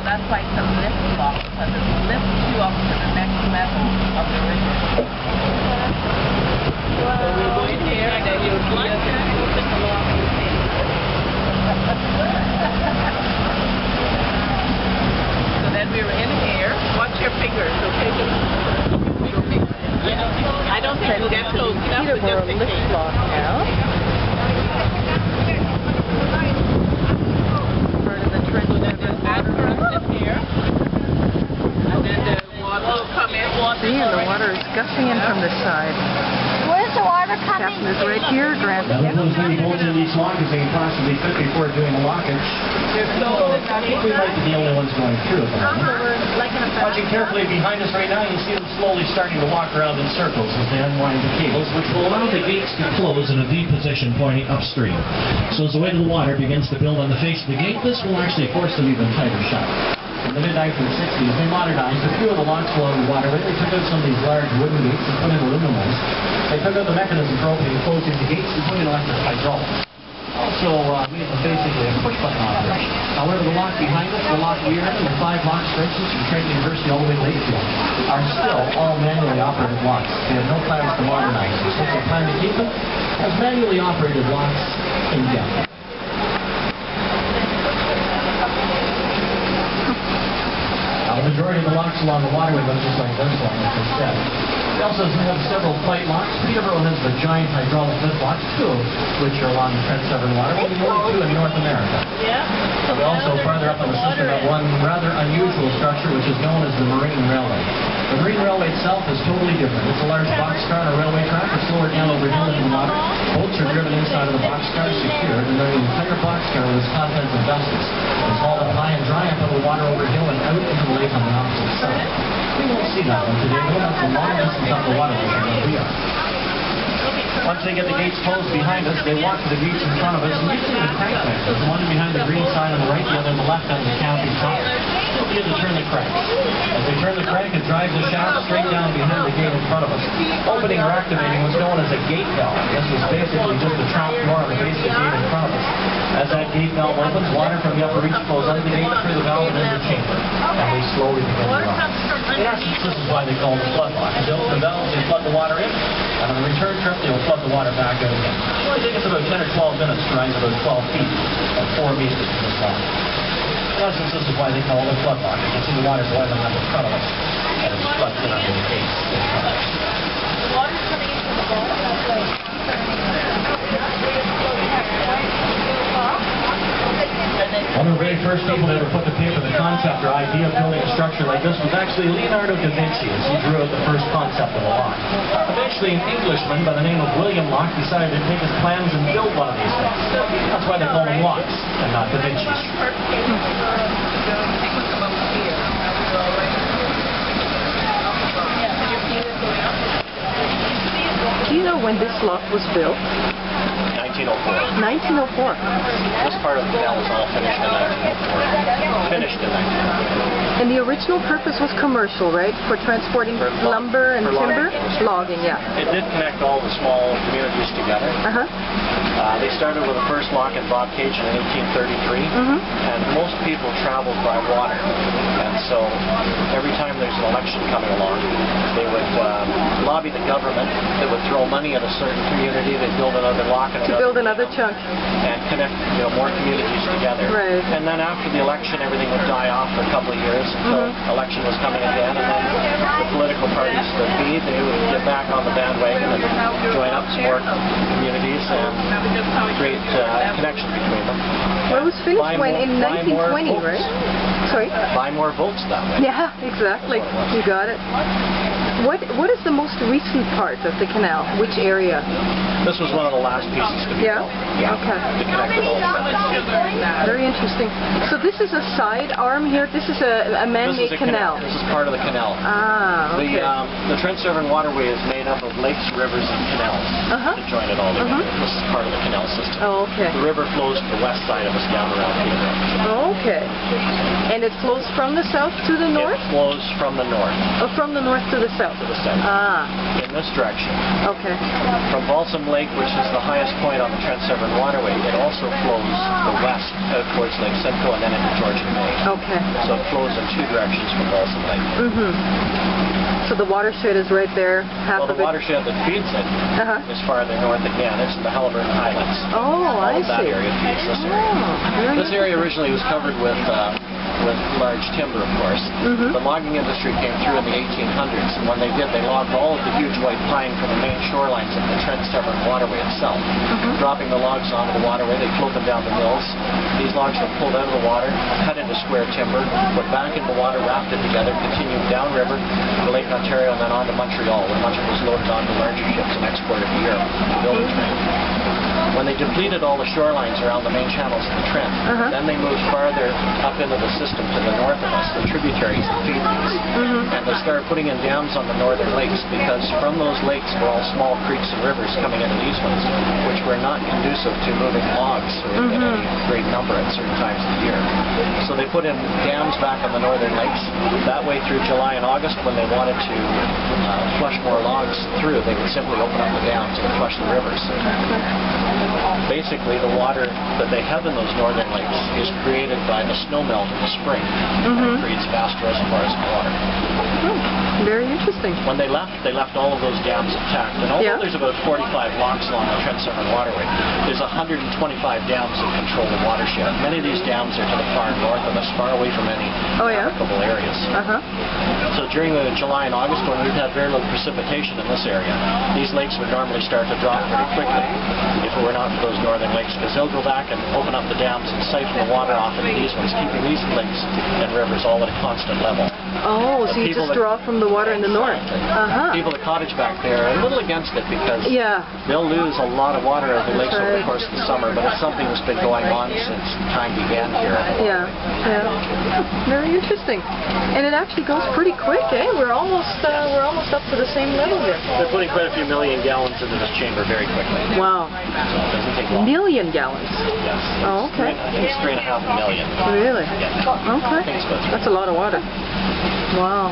that's why it's a liftlock, because it lifts you up to the next level of the river. So we'll go in here and then you'll see us moving along the thing. So then we were in here. Watch your fingers, okay? I don't think we'll get close enough to just the Liftlock now. Part of the Trent-Severn Waterway here. And then the water will come in. See, and the water is gushing in from this side. Where's the water coming? Captain is right here, Grant. Now, those many bolts in these lockers they can possibly fit before doing the lockage. So, I think we might be the only ones going through it. Watching carefully behind us right now, you see them slowly starting to walk around in circles as they unwind the cables, which will allow the gates to close in a V position pointing upstream. So as the weight of the water begins to build on the face of the gate, this will actually force them even tighter shut. In the mid-1960s, they modernized a few of the locks along the waterway. They took out some of these large wooden gates and put in aluminum ones. They took out the mechanism for opening and closing the gates and put in electric hydraulics. Also made them basically a push-button operation. However, the lock behind us, the lock rear end, and the 5 locks, for instance, from Trent University all the way to Lakefield, are still all manually operated locks. They have no plans to modernize them, since they plan to keep them as manually operated locks indefinitely. The majority of the locks along the waterway look just like this one, like I said. We also have several flight locks. Peterborough has the giant hydraulic lift locks, 2 of which are along the Trent-Severn Waterway, and only 2 in North America. Yeah. So we also, farther up on the system, have one rather unusual structure, which is known as the Marine Railway. The Marine Railway itself is totally different. It's a large boxcar on a railway track. It's lowered down over hill into the water. Boats are driven inside of the boxcar, secured, and then the entire boxcar with its contents and vessels is hauled up high and dry up out of the water over hill and out into the lake on the opposite side. We won't see that one today, but that's a long distance up the waterway from where we are. Once they get the gates closed behind us, they walk to the gates in front of us, and we see the tank mechanism, one behind the green sign on the right, the other on the left on the canopy top. They'll begin to turn the crank. As they turn the crank, it drives the shaft straight down behind the gate in front of us. Opening or activating was known as a gate valve. This was basically just a trap door on the base of the gate in front of us. As that gate valve opens, water from the upper reach flows under the gate through the valve and into the chamber, and we slowly begin to run. In essence, this is why they call them flood locks. They open the valves, they flood the water in, and on the return trip, they will flood the water back out again. It only takes us about 10 or 12 minutes to rise about 12 feet, or 4 meters from this water. In essence, this is why they call them flood locks. You can see the water boiling up in front of us, and it's floods in under the gates in front of us. The water's coming into the boat, that's right. One of the very first people that ever put to paper the concept or idea of building a structure like this was actually Leonardo da Vinci, as he drew out the first concept of a lock. Eventually, an Englishman by the name of William Lock decided to take his plans and build one of these things. That's why they call them locks, and not da Vinci's. Do you know when this lock was built? 1904. 1904. This part of the canal was all finished in 1904. Finished in 1904. And the original purpose was commercial, right? For transporting lumber and timber? Logging, yeah. It did connect all the small communities together. They started with the first lock in Bobcage in 1833, and most people traveled by water. And so every time there's an election coming along, they would lobby the government that would throw money at a certain community. They'd build another lock and another chunk and connect more communities together. Right. And then after the election, everything would die off for a couple of years until election was coming again, and then the political parties that feed, they would get back on the bandwagon and join up some more communities and create connections between them. Well, it was finished in 1920, right? Sorry? Buy more votes that way. Yeah, exactly. You got it. What is the most recent part of the canal? Which area? This was one of the last pieces to be built. Yeah. Okay. To connect it all together. Very interesting. So this is a side arm here. This is a man-made canal. This is part of the canal. Ah, okay. The Trent-Severn Waterway is made up of lakes, rivers, and canals to join it all together. This is part of the canal system. Oh, okay. The river flows to the west side of us down around Peterborough. Okay. And it flows from the south to the north? It flows from the north. Oh, from the north to the south. To the south. Ah. in this direction. Okay. From Balsam Lake, which is the highest point on the Trent-Severn Waterway, it also flows the west out towards Lake Simcoe and then into Georgian Bay. Okay. So it flows in two directions from Balsam Lake. So the watershed is right there, half Well, of the it. watershed that feeds it is farther north again. It's in the Halliburton Highlands. Oh, I All of that see. area feeds this area. Very This area originally was covered with large timber, of course. The logging industry came through in the 1800s, and when they did, they logged all of the huge white pine from the main shorelines of the Trent-Severn Waterway itself. Dropping the logs onto the waterway, they float them down the mills. These logs were pulled out of the water, cut into square timber, put back in the water, wrapped it together, continued downriver to Lake Ontario, and then on to Montreal, where much of it was loaded onto larger ships and exported to Europe to build a train. When they depleted all the shorelines around the main channels of the Trent, then they moved farther up into the system to the north of us, the tributaries that feed these. And they started putting in dams on the northern lakes, because from those lakes were all small creeks and rivers coming into these ones, which were not conducive to moving logs in any great number at certain times of the year. So they put in dams back on the northern lakes. That way through July and August, when they wanted to flush more logs through, they would simply open up the dams and flush the rivers. Basically, the water that they have in those northern lakes is created by the snow melt in the spring. It creates vast reservoirs of water. Very interesting. When they left all of those dams intact. And although there's about 45 locks along the Trent-Severn Waterway, there's 125 dams that control the watershed. Many of these dams are to the far north of us, far away from any navigable areas. So during the July and August, when we've had very little precipitation in this area, these lakes would normally start to drop very quickly if it were not for those northern lakes, because they'll go back and open up the dams and siphon the water off into these ones, keeping these lakes and rivers all at a constant level. Oh, so you just draw from the water in the north. People that cottage back there are a little against it, because they'll lose a lot of water out of the lakes over the course of the summer, but it's something that's been going on since time began here. Very interesting. And it actually goes pretty quick, eh? We're almost up to the same level here. They're putting quite a few million gallons into this chamber very quickly. Wow. So it doesn't take long. Million gallons? Yes. Oh, okay. I think it's 3.5 million. Really? Yeah. Okay. I think it's about 3. That's a lot of water. Wow.